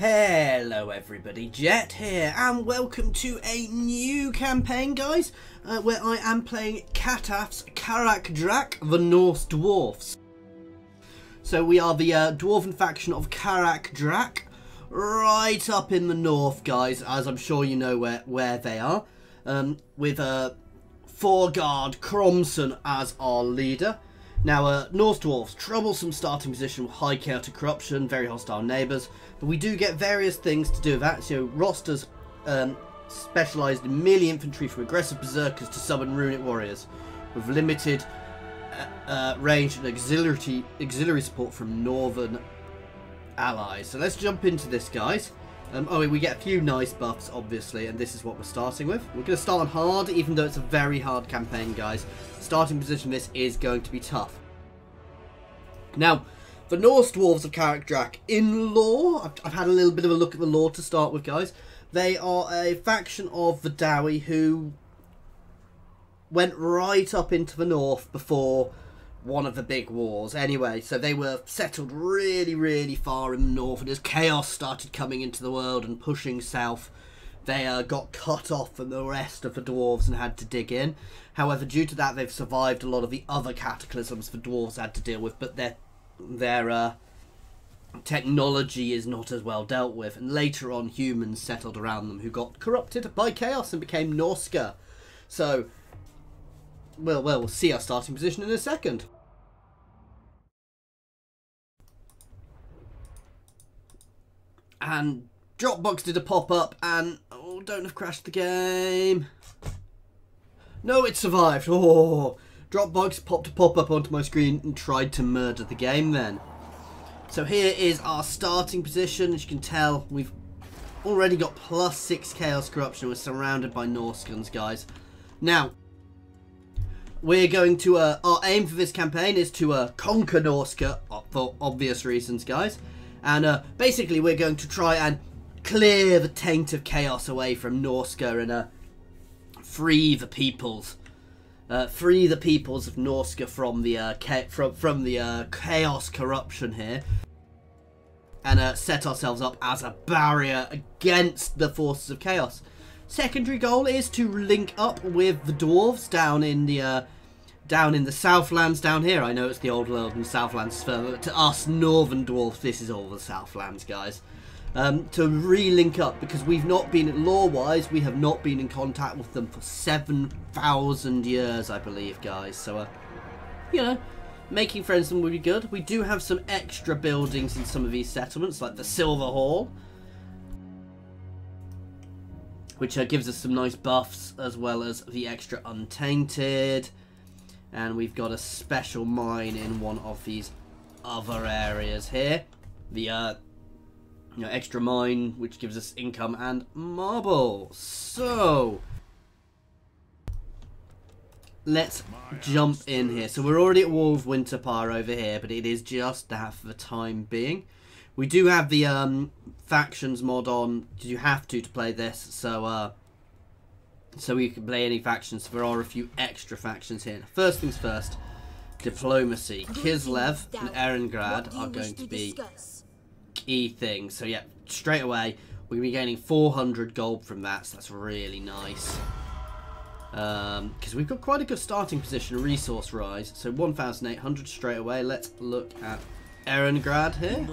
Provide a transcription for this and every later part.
Hello everybody, Jet here, and welcome to a new campaign, guys, where I am playing Cataph's Kraka Drak, the Norse Dwarfs. So we are the dwarven faction of Kraka Drak, right up in the north, guys, as I'm sure you know where they are, with Thorgard Cromson as our leader. Now, Norse Dwarfs, troublesome starting position with high chaotic corruption, very hostile neighbours, but we do get various things to do with that. So, rosters specialised in melee infantry from aggressive berserkers to summon runic warriors, with limited range and auxiliary support from northern allies. So let's jump into this, guys. We get a few nice buffs, obviously, and this is what we're starting with. We're going to start on hard, even though it's a very hard campaign, guys. Starting position this is going to be tough. Now, the Norse Dwarves of Kraka Drak, in lore, I've had a little bit of a look at the lore to start with, guys. They are a faction of the Dowie who went right up into the north before one of the big wars. Anyway, so they were settled really far in the north, and as chaos started coming into the world and pushing south, they got cut off from the rest of the dwarves and had to dig in. However, due to that, they've survived a lot of the other cataclysms the dwarves had to deal with, but their technology is not as well dealt with, and later on humans settled around them who got corrupted by chaos and became Norska. So well, we'll see our starting position in a second. And Dropbox did a pop-up and, oh, don't have crashed the game. No, it survived. Oh, Dropbox popped a pop-up onto my screen and tried to murder the game then. So here is our starting position. As you can tell, we've already got +6 chaos corruption. We're surrounded by Norskans, guys. Now, we're going to, our aim for this campaign is to conquer Norska, for obvious reasons, guys. And basically we're going to try and clear the taint of chaos away from Norska and free the peoples of Norska from the chaos corruption here. And set ourselves up as a barrier against the forces of chaos. Secondary goal is to link up with the dwarves down in the Southlands down here. I know it's the old world and Southlands is further, but to us northern dwarves, this is all the Southlands, guys. To re-link up, because we've not been, lore-wise, we have not been in contact with them for 7,000 years, I believe, guys. So, you know, making friends with them would be good. We do have some extra buildings in some of these settlements, like the Silver Hall, which gives us some nice buffs, as well as the extra Untainted. And we've got a special mine in one of these other areas here. The extra mine, which gives us income and marble. So let's jump in here. So we're already at war with Winterpar over here, but it is just that for the time being. We do have the factions mod on, because you have to play this, so we can play any factions. There are a few extra factions here. First things first, diplomacy. Kislev and Erengrad are going to be key things. So yeah, straight away we're going to be gaining 400 gold from that, so that's really nice. Because we've got quite a good starting position, resource rise. So 1,800 straight away. Let's look at Erengrad here.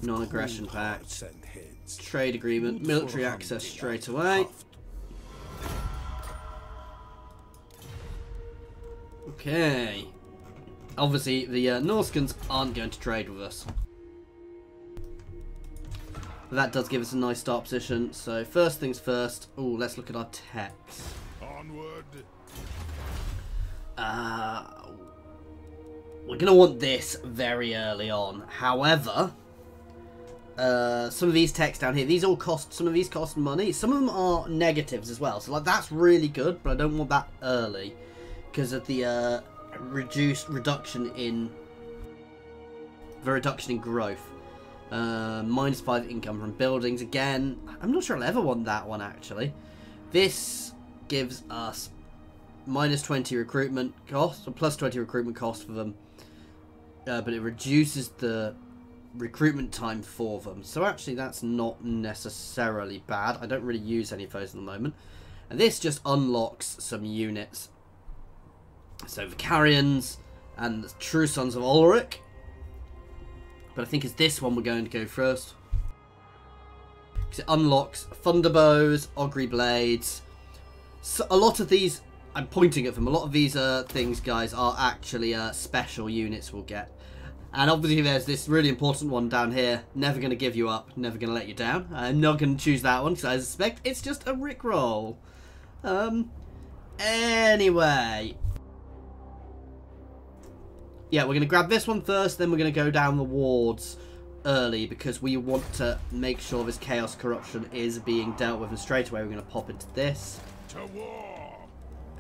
Non-aggression pact, trade agreement, military access straight away. Okay. Obviously, the Norskans aren't going to trade with us. But that does give us a nice start position. So first things first. Oh, let's look at our techs. Onward. We're going to want this very early on. However, some of these techs down here, some of these cost money. Some of them are negatives as well. So like that's really good, but I don't want that early because of the reduction in growth. -5 income from buildings. Again, I'm not sure I'll ever want that one actually. This gives us -20 recruitment cost, or +20 recruitment cost for them. But it reduces the recruitment time for them. So actually that's not necessarily bad. I don't really use any of those at the moment. And this just unlocks some units. So the Carrions and the True Sons of Ulrich. But I think it's this one we're going to go first. Because it unlocks Thunderbows, Augury Blades. So a lot of these, I'm pointing at them, a lot of these things, guys, are actually special units we'll get. And obviously there's this really important one down here. Never going to give you up, never going to let you down. I'm not going to choose that one because I suspect it's just a rickroll. Anyway. Yeah, we're going to grab this one first, then we're going to go down the wards early because we want to make sure this Chaos Corruption is being dealt with. And straight away we're going to pop into this.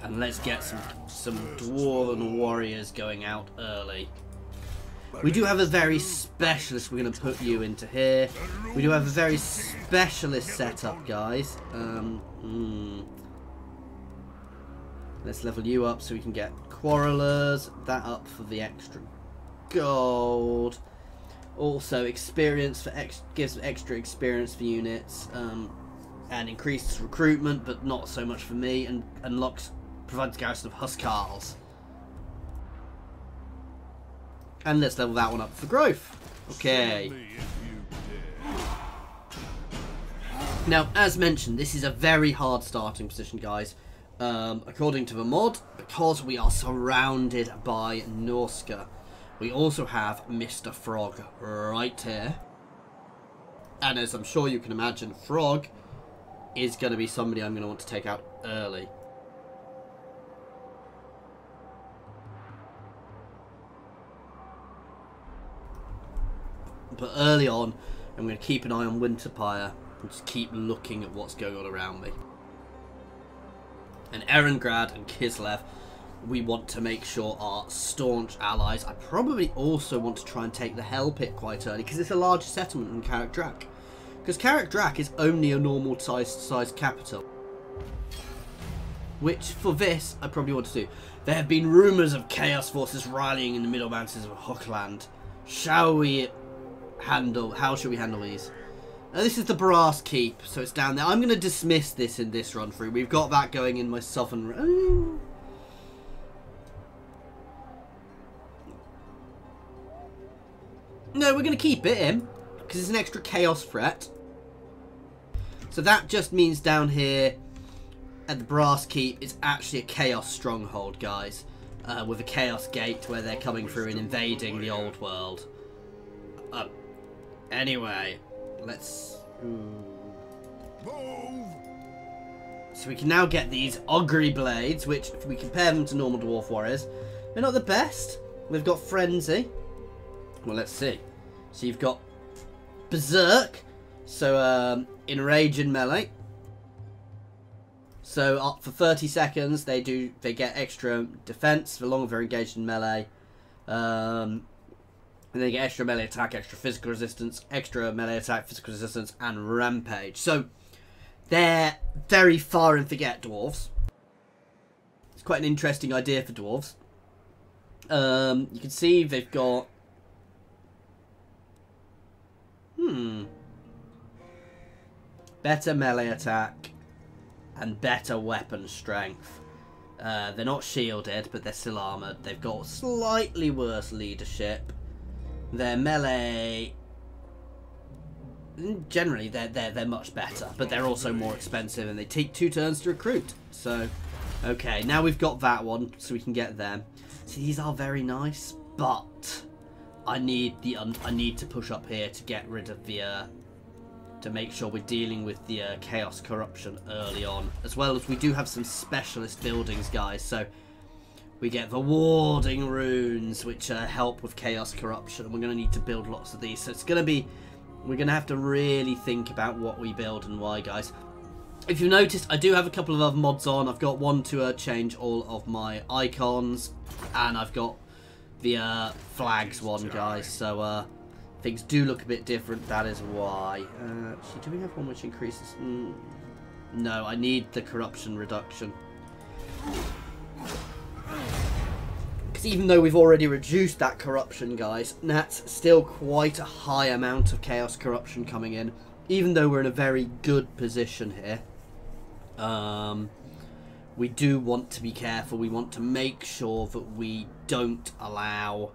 And let's get some Dwarven warriors going out early. We do have a very specialist. We're going to put you into here. We do have a very specialist setup, guys. Let's level you up so we can get Quarrelers. That up for the extra gold. Also, experience for gives extra experience for units. And increases recruitment, but not so much for me. And unlocks, provides garrison of Huskarls. And let's level that one up for growth. Okay. Now, as mentioned, this is a very hard starting position, guys. According to the mod, because we are surrounded by Norska. We also have Mr. Frog right here. And as I'm sure you can imagine, Frog is going to be somebody I'm going to want to take out early. But early on, I'm going to keep an eye on Winterpire and just keep looking at what's going on around me. And Erengrad and Kislev, we want to make sure are staunch allies. I probably also want to try and take the Hell Pit quite early because it's a larger settlement than Kraka Drak. Because Kraka Drak is only a normal sized capital. Which, for this, I probably want to do. There have been rumours of Chaos forces rallying in the Middle Mountains of Hookland. How should we handle these? This is the Brass Keep, so it's down there. I'm going to dismiss this in this run through. We've got that going in my southern... No, we're going to keep it in, because it's an extra Chaos threat. So that just means down here at the Brass Keep, it's actually a Chaos stronghold, guys. With a Chaos Gate where they're coming through and invading the old world. Anyway, let's... So we can now get these Augury Blades, which, if we compare them to normal Dwarf Warriors, they're not the best. We've got Frenzy. Well, let's see. So you've got Berserk. So, Enrage in melee. So, up for 30 seconds, they get extra defense the longer they're engaged in melee. And they get extra melee attack, extra physical resistance, extra melee attack, physical resistance, and rampage. So, they're very far and forget dwarves. It's quite an interesting idea for dwarves. You can see they've got... better melee attack and better weapon strength. They're not shielded, but they're still armoured. They've got slightly worse leadership. Their melee, generally, they're much better, but they're also more expensive, and they take 2 turns to recruit. So, okay, now we've got that one, so we can get them. See, these are very nice, but I need to push up here to get rid of the to make sure we're dealing with the Chaos Corruption early on, as well as we do have some specialist buildings, guys. So. We get the Warding Runes, which help with Chaos Corruption. We're going to need to build lots of these. So it's going to be... We're going to have to really think about what we build and why, guys. If you've noticed, I do have a couple of other mods on. I've got one to change all of my icons. And I've got the flags one, guys. So things do look a bit different. That is why. Actually, do we have one which increases... No, I need the corruption reduction. Because Because even though we've already reduced that corruption, guys, that's still quite a high amount of chaos corruption coming in. Even though we're in a very good position here. We do want to be careful. We want to make sure that we don't allow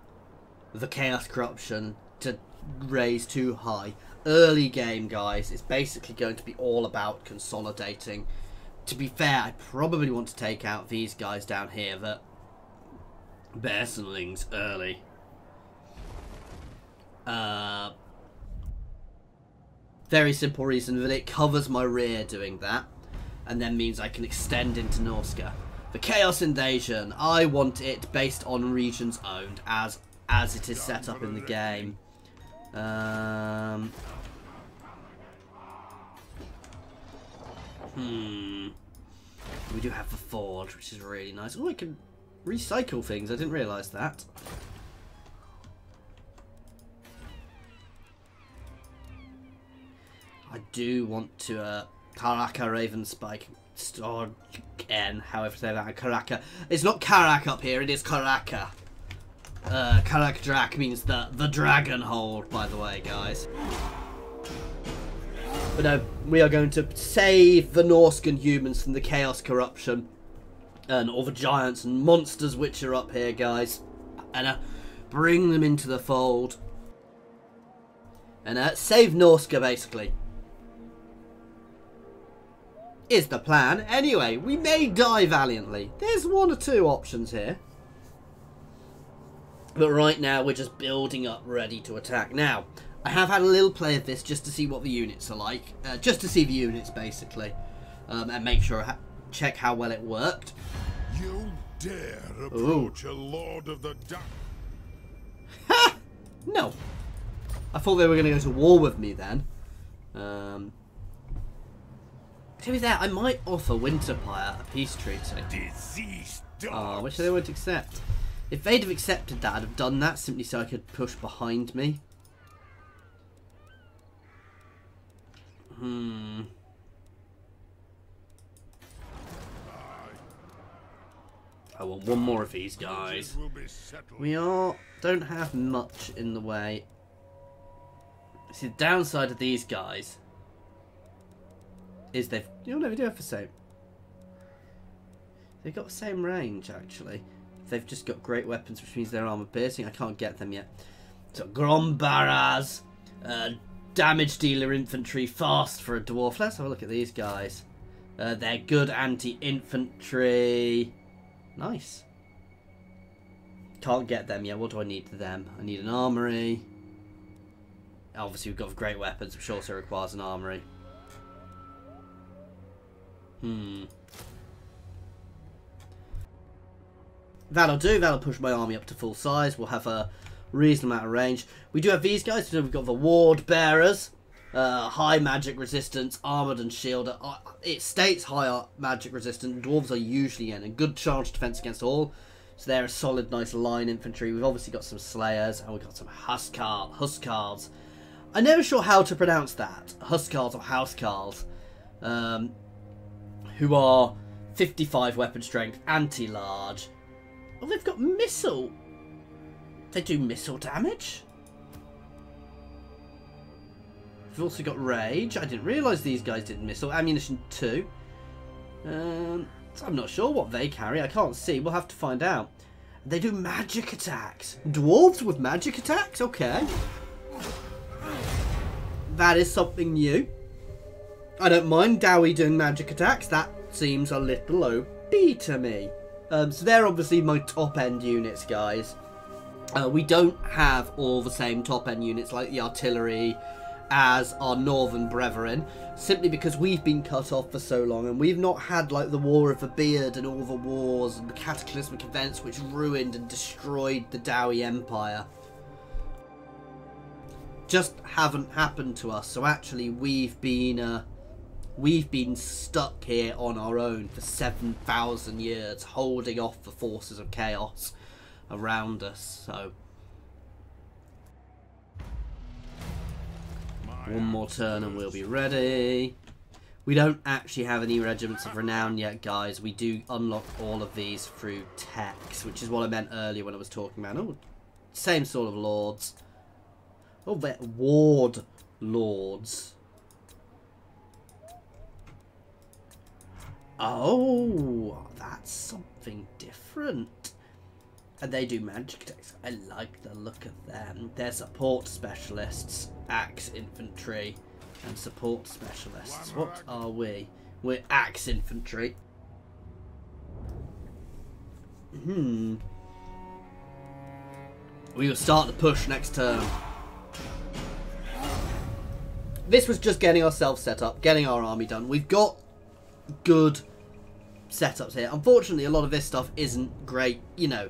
the chaos corruption to raise too high. Early game, guys, it's basically going to be all about consolidating. To be fair, I probably want to take out these guys down here that Bearsenlings early. Very simple reason that it covers my rear doing that. And then means I can extend into Norska. The Chaos Invasion, I want it based on regions owned as it is set up in the game. We do have the Forge, which is really nice. Oh, I can recycle things. I didn't realise that. I do want to Kraka Raven Spike or N, however say that. Kraka. It's not Karak up here, it is Kraka. Kraka Drak means the dragon hold, by the way, guys. But no, we are going to save the Norscan humans from the chaos corruption and all the giants and monsters which are up here, guys, and bring them into the fold and save Norska, basically. Is the plan. Anyway, we may die valiantly. There's one or two options here. But right now, we're just building up, ready to attack. Now, I have had a little play of this just to see what the units are like. Just to see the units, basically. And make sure, check how well it worked. You dare approach a Lord of the Dark? Ha! No. I thought they were going to go to war with me then. To be fair, I might offer Winterpire a peace treaty. Which they won't accept. If they'd have accepted that, I'd have done that simply so I could push behind me. I want one more of these guys. We don't have much in the way. See, the downside of these guys is they do have the same. They've got the same range, actually. They've just got great weapons, which means they're armor piercing. I can't get them yet. So Grombaras, damage dealer infantry, fast for a dwarf. Let's have a look at these guys. They're good anti-infantry. Nice. Can't get them yet. What do I need to them? I need an armory. Obviously, we've got great weapons, which also requires an armory. That'll do. That'll push my army up to full size. We'll have a reasonable amount of range. We do have these guys. So we've got the Ward Bearers. High magic resistance, armoured and shielded. It states high magic resistance. Dwarves are usually in a good charge defence against all. So they're a solid, nice line infantry. We've obviously got some Slayers. And we've got some Huskarls. I'm never sure how to pronounce that. Huskarls or Housecarls. Who are 55 weapon strength, anti-large. Oh, they've got missile. They do missile damage. They've also got rage. I didn't realise these guys did missile. Ammunition 2. So I'm not sure what they carry. I can't see. We'll have to find out. They do magic attacks. Dwarves with magic attacks? Okay. That is something new. I don't mind Dowie doing magic attacks. That seems a little OP to me. So they're obviously my top-end units, guys. We don't have all the same top-end units like the artillery as our northern brethren, simply because we've been cut off for so long and we've not had like the War of the Beard and all the wars and the cataclysmic events which ruined and destroyed the Dowie Empire. Just haven't happened to us. So actually we've been stuck here on our own for 7,000 years, holding off the forces of chaos around us. So one more turn and we'll be ready. We don't actually have any regiments of renown yet, guys. We do unlock all of these through techs, which is what I meant earlier when I was talking about. Oh, same sort of lords. Oh, they're ward lords. Oh, that's something different. And they do magic attacks. I like the look of them. They're support specialists, axe infantry, and support specialists. What are we? We're axe infantry. We will start the push next turn. This was just getting ourselves set up, getting our army done. We've got good setups here. Unfortunately, a lot of this stuff isn't great, you know.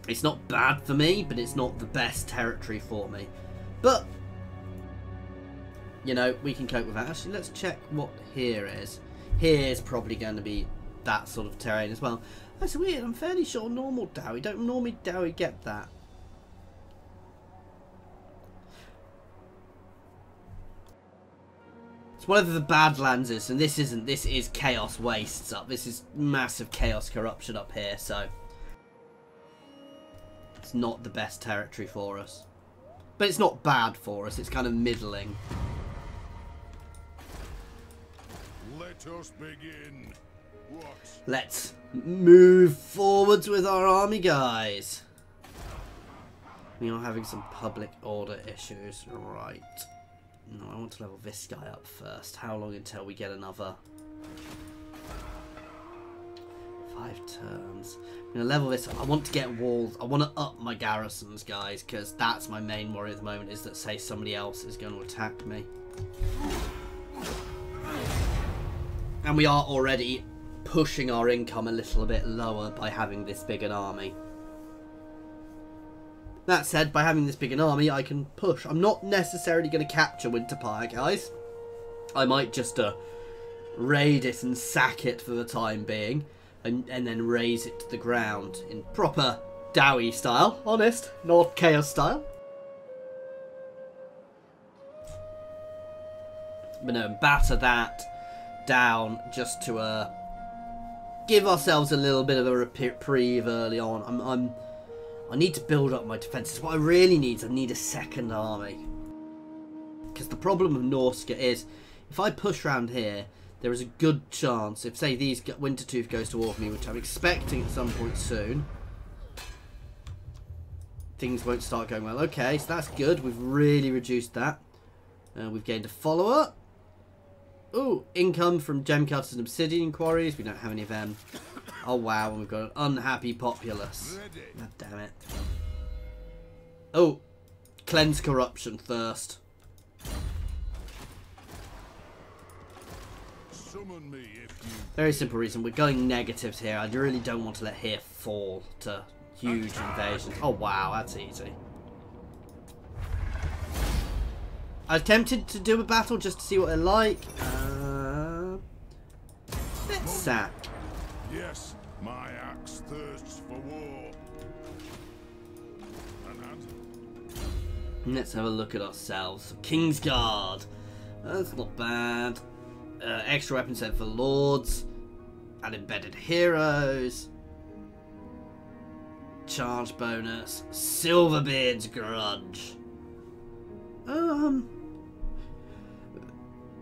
It's not bad for me, but it's not the best territory for me. But, you know, we can cope with that. Actually, let's check what here is. Here is probably going to be that sort of terrain as well. That's weird. I'm fairly sure normal Dowie. Don't normally Dowie get that. It's one of the Badlands is, and this isn't. This is Chaos Wastes up. This is massive Chaos Corruption up here, so it's not the best territory for us. But it's not bad for us. It's kind of middling. Let us begin. What? Let's move forwards with our army, guys. We are having some public order issues, right? No, I want to level this guy up first. How long until we get another 5 turns? I'm going to level this up. I want to get walls. I want to up my garrisons, guys, because that's my main worry at the moment, is that, say, somebody else is going to attack me. And we are already pushing our income a little bit lower by having this big an army. That said, by having this big an army, I can push. I'm not necessarily going to capture Winterpire, guys. I might just raid it and sack it for the time being, and then raise it to the ground in proper Dowie style. Honest, not Chaos style. But no, batter that down just to give ourselves a little bit of a reprieve early on. I need to build up my defences. What I really need is I need a second army. Because the problem with Norska is, if I push around here, there is a good chance, if say these Wintertooth goes to war with me, which I'm expecting at some point soon, things won't start going well. Okay, so that's good. We've really reduced that. We've gained a follower. Oh, income from gem cutters and obsidian quarries. We don't have any of them. Oh wow, and we've got an unhappy populace. God damn it. Oh, cleanse corruption first. Summon me if you... Very simple reason. We're going negatives here. I really don't want to let here fall to huge invasions. Oh wow, that's easy. I was tempted to do a battle just to see what they're like. Let's sack. Yes, my axe thirsts for war. Let's have a look at ourselves. Kingsguard. That's not bad. Extra weapon set for lords. And embedded heroes. Charge bonus. Silverbeard's grudge.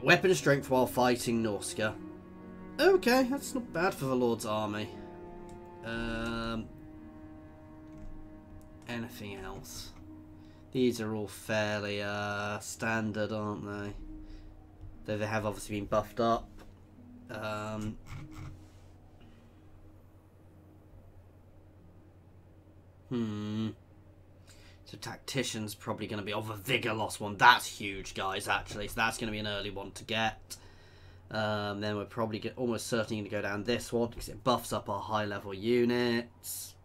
Weapon strength while fighting Norska. Okay, that's not bad for the Lord's army. Anything else? These are all fairly standard, aren't they? Though they have obviously been buffed up. So tactician's probably going to be... Oh, the vigor loss one. That's huge, guys, actually. So that's going to be an early one to get. Then we're probably almost certainly going to go down this one because it buffs up our high-level units.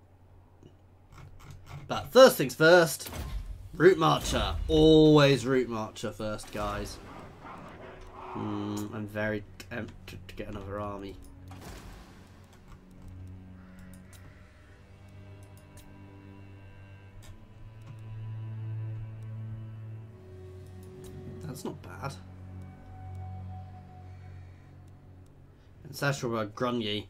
But first things first, Route Marcher. Always Route Marcher first, guys. I'm very tempted to get another army. That's not bad. Ancestral Grungy.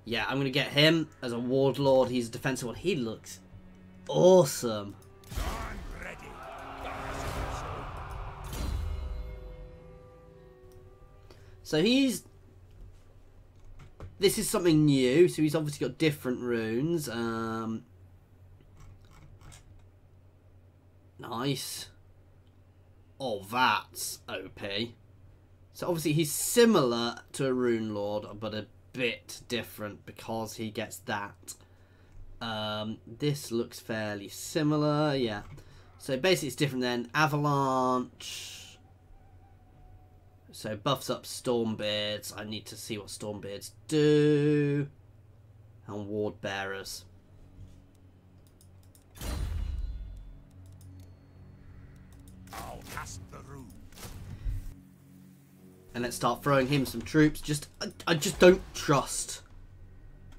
Yeah, I'm going to get him as a Warlord. He's a defensive one. He looks awesome. So this is something new. So he's obviously got different runes. Nice. Oh, that's OP. So obviously he's similar to a Rune Lord, but a bit different because he gets that. This looks fairly similar, yeah. So basically it's different then. Avalanche. So buffs up Stormbeards. I need to see what Stormbeards do. And Ward Bearers. I'll cast the rune. And let's start throwing him some troops. I just don't trust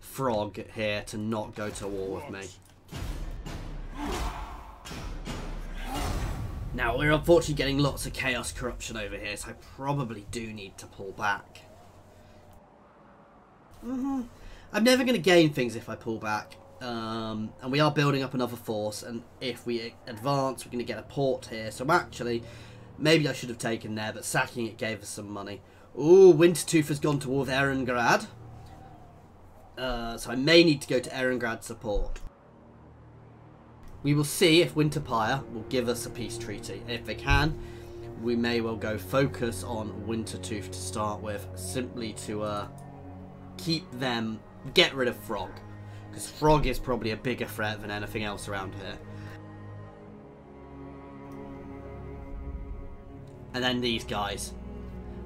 Frog here to not go to war with me. Now, we're unfortunately getting lots of chaos corruption over here, so I probably do need to pull back. I'm never going to gain things if I pull back. And we are building up another force, and if we advance, we're going to get a port here. So actually, maybe I should have taken there, but sacking it gave us some money. Ooh, Wintertooth has gone toward Erengrad. So I may need to go to Erengrad support. We will see if Winterpire will give us a peace treaty. If they can, we may well go focus on Wintertooth to start with, simply to keep them, get rid of Frog. Because Frog is probably a bigger threat than anything else around here. And then these guys.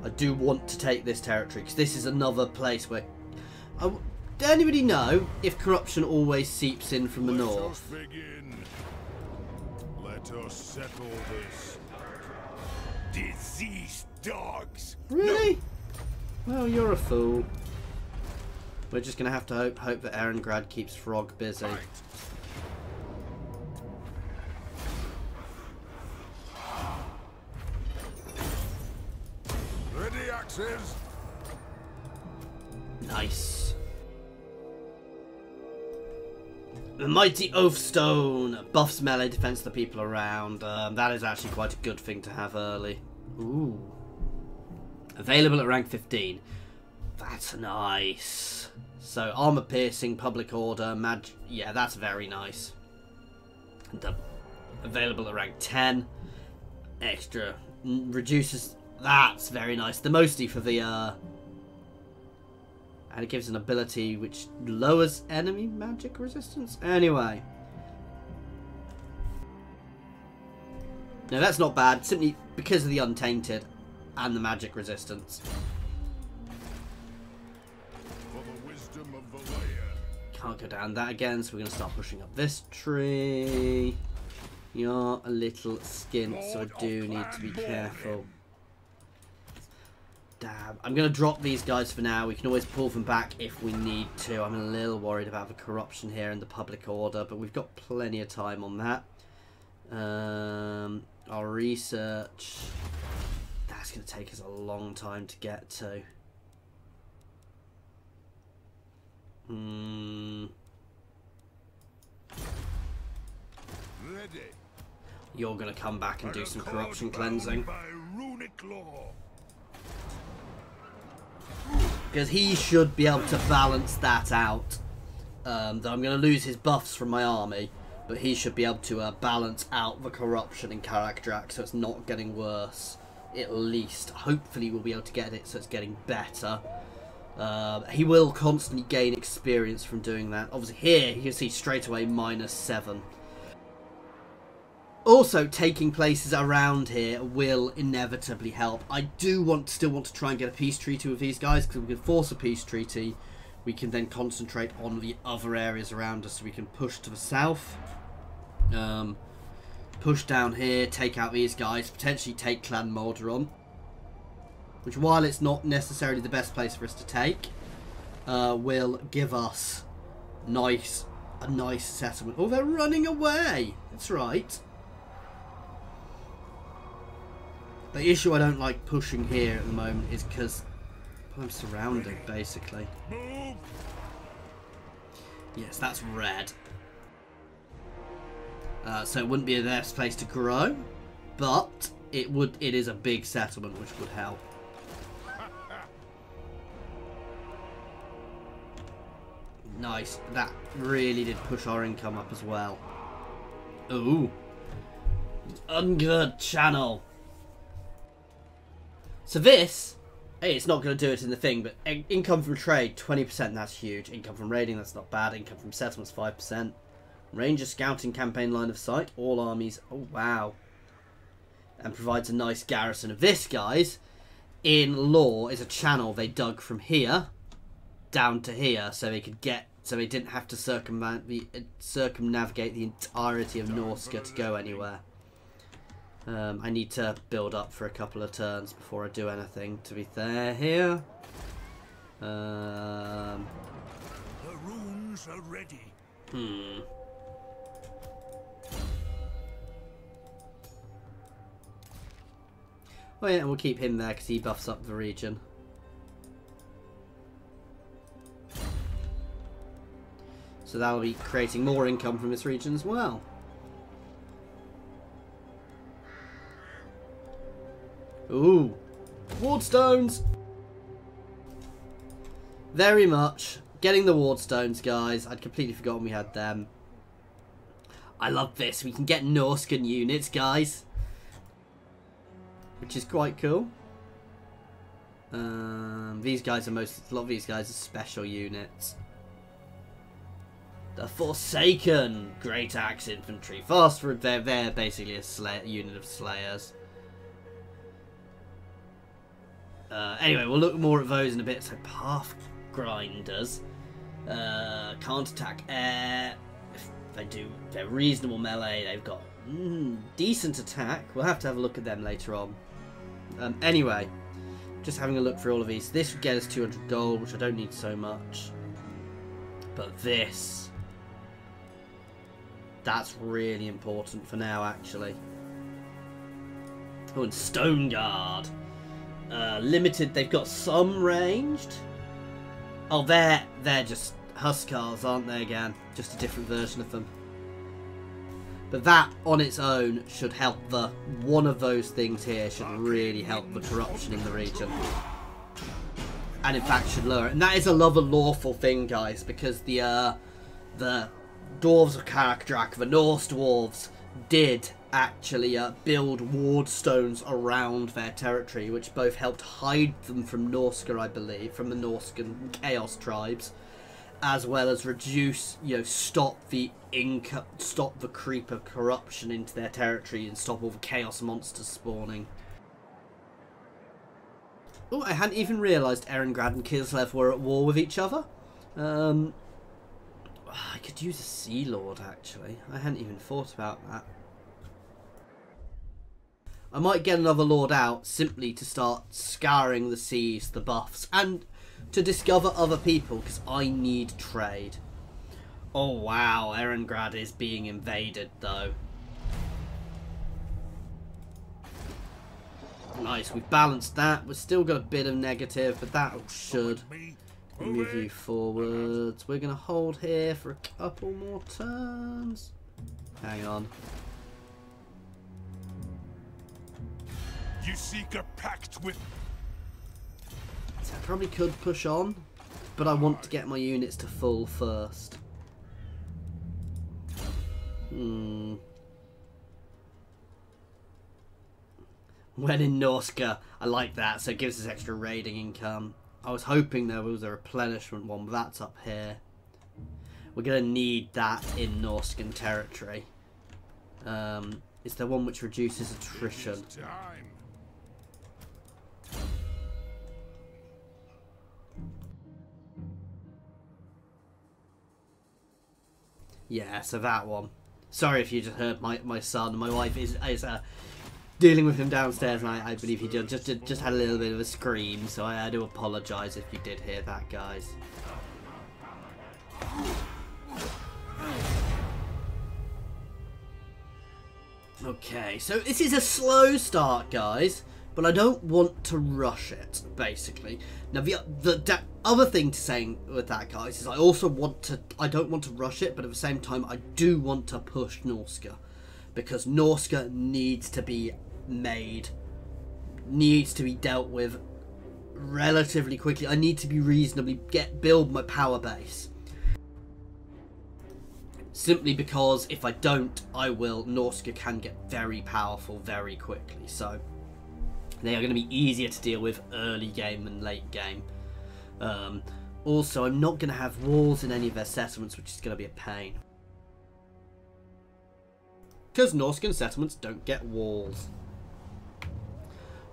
I do want to take this territory, because this is another place where... does anybody know if corruption always seeps in from the north? Let us begin. Let us settle this. Diseased dogs. Really? No. Well, you're a fool. We're just going to have to hope that Erengrad keeps Frog busy. Right. Ready, axes. Nice. The Mighty Oathstone buffs melee defense to the people around. That is actually quite a good thing to have early. Ooh. Available at rank 15. That's nice. So armor piercing, public order, yeah, that's very nice. And, available at rank 10. Extra reduces. That's very nice. The mostly for the and it gives an ability which lowers enemy magic resistance. Anyway. No, that's not bad. Simply because of the Untainted and the magic resistance. For the wisdom of the layer. Can't go down that again, so we're going to start pushing up this tree. You're a little skint, so I do need to be careful. Damn. I'm going to drop these guys for now. We can always pull them back if we need to. I'm a little worried about the corruption here and the public order, but we've got plenty of time on that. Our research. That's going to take us a long time to get to. Ready. You're going to come back and do some corruption cleansing. By runic law. Because he should be able to balance that out. Though I'm going to lose his buffs from my army. But he should be able to balance out the corruption in Kraka Drak so it's not getting worse. At least. Hopefully we'll be able to get it so it's getting better. He will constantly gain experience from doing that. Obviously here you can see straight away -7. Also, taking places around here will inevitably help. I do still want to try and get a peace treaty with these guys, because if we can force a peace treaty, we can then concentrate on the other areas around us, so we can push to the south. Push down here, take out these guys, potentially take Clan Molderon. Which, while it's not necessarily the best place for us to take, will give us a nice settlement. Oh, they're running away! That's right. The issue I don't like pushing here at the moment is because I'm surrounded, basically. Move. Yes, that's red. So it wouldn't be the best place to grow, but it is a big settlement, which would help. Nice. That really did push our income up as well. Ooh. Untitled Channel. So this, hey, it's not going to do it in the thing, but income from trade, 20%, that's huge. Income from raiding, that's not bad. Income from settlements, 5%. Ranger scouting campaign line of sight, all armies, oh wow. And provides a nice garrison of this, guys. In lore, is a channel they dug from here down to here, so they could get, so they didn't have to circumnavigate the entirety of Norska to go anywhere. I need to build up for a couple of turns before I do anything, to be fair here. The runes are ready. Oh yeah, and we'll keep him there because he buffs up the region. So that'll be creating more income from this region as well. Ooh, wardstones. Very much getting the wardstones, guys. I'd completely forgotten we had them. I love this. We can get Norskan units, guys, which is quite cool. These guys are a lot of these guys are special units. The Forsaken Great Axe Infantry, fast for they're basically a unit of slayers. Anyway, we'll look more at those in a bit. So path grinders can't attack air. If they do, they're reasonable melee. They've got decent attack. We'll have to have a look at them later on. Anyway, just having a look through all of these. This would get us 200 gold, which I don't need so much. But this, that's really important for now, actually. Oh, and Stone Guard. Limited, they've got some ranged. Oh, they're just Huskars, aren't they, again? Just a different version of them. But that, on its own, should help one of those things here should really help the corruption in the region. And in fact should lower it. And that is a lawful thing, guys, because the Dwarves of Kraka Drak, the Norse Dwarfs, did actually build ward stones around their territory, which both helped hide them from Norska, I believe, from the Norskan Chaos tribes, as well as reduce, stop the creep of corruption into their territory and stop all the Chaos monsters spawning. Oh, I hadn't even realised Erengrad and Kislev were at war with each other. I could use a Sea Lord, actually. I hadn't even thought about that. I might get another Lord out simply to start scouring the seas, the buffs, and to discover other people, because I need trade. Oh wow, Erengrad is being invaded though. Nice, we've balanced that. We've still got a bit of negative, but that should move you forwards. We're going to hold here for a couple more turns. Hang on. You seek a pact with... So I probably could push on, but I want to get my units to full first. When in Norska, I like that, so it gives us extra raiding income. I was hoping there was a replenishment one, but that's up here. We're going to need that in Norskan territory. Is there one which reduces attrition? Yeah, so that one. Sorry if you just heard my son. My wife is dealing with him downstairs, and I believe he just had a little bit of a scream, so I do apologise if you did hear that, guys. Okay, so this is a slow start, guys, but I don't want to rush it, basically. Now, the other thing to say with that, guys, is I don't want to rush it, but at the same time, I do want to push Norska. Because Norska needs to be made, needs to be dealt with relatively quickly. I need to be reasonably, build my power base. Simply because if I don't, Norska can get very powerful very quickly. So they are going to be easier to deal with early game and late game. Also, I'm not going to have walls in any of their settlements, which is going to be a pain. Because Norscan settlements don't get walls.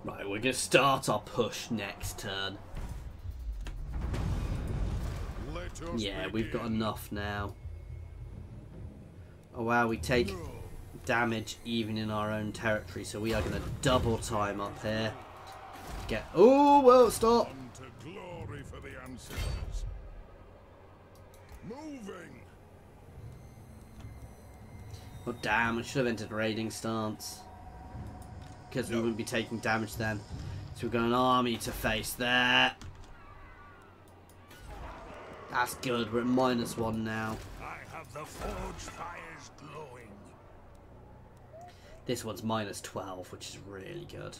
Right, we're going to start our push next turn. Yeah, we've got enough now. Oh wow, we take damage even in our own territory, so we are going to double time up here. Oh, well, stop. Glory for the ancestors. Moving. Oh damn, I should have entered raiding stance. Because we wouldn't be taking damage then. So we've got an army to face there. That's good, we're at -1 now. I have the forge fires glowing. This one's -12, which is really good.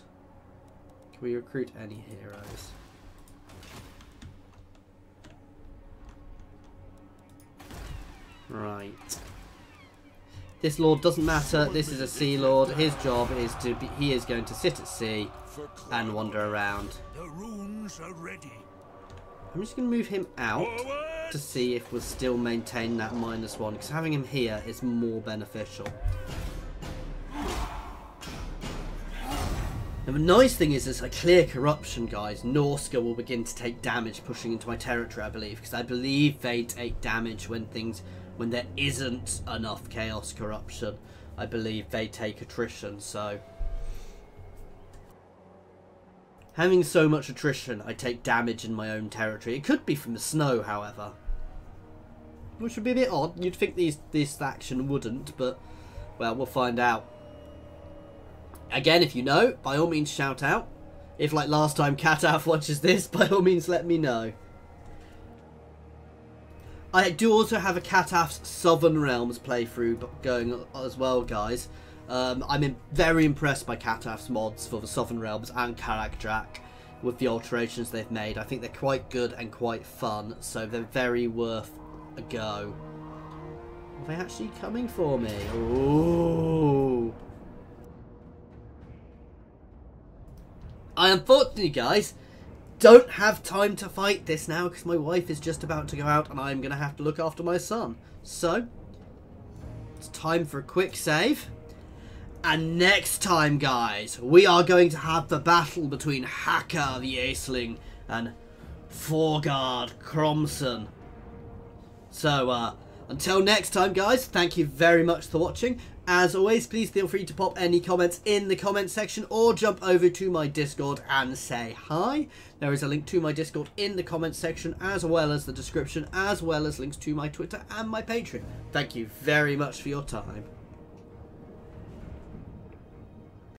Can we recruit any heroes? Right. This lord doesn't matter. This is a sea lord. His job is to be. He is going to sit at sea and wander around. The runes are ready. I'm just going to move him out to see if we'll still maintain that -1, because having him here is more beneficial. Now the nice thing is, as I clear corruption, guys, Norska will begin to take damage pushing into my territory, I believe, because I believe they take damage when there isn't enough chaos corruption. I believe they take attrition, so having so much attrition, I take damage in my own territory. It could be from the snow, however, which would be a bit odd. You'd think this faction wouldn't, but well, we'll find out. Again, if you know, by all means shout out. If, like last time, Cataph watches this, by all means let me know. I do also have a Cataph's Southern Realms playthrough going as well, guys. I'm very impressed by Cataph's mods for the Southern Realms and Kraka Drak with the alterations they've made. I think they're quite good and quite fun, so they're very worth a go. Are they actually coming for me? Ooh. I unfortunately, guys, don't have time to fight this now because my wife is just about to go out and I'm going to have to look after my son. So, it's time for a quick save. And next time, guys, we are going to have the battle between Haka the Aisling and Forgard Cromson. So, until next time, guys, thank you very much for watching. As always, please feel free to pop any comments in the comment section or jump over to my Discord and say hi. There is a link to my Discord in the comment section, as well as the description, as well as links to my Twitter and my Patreon. Thank you very much for your time.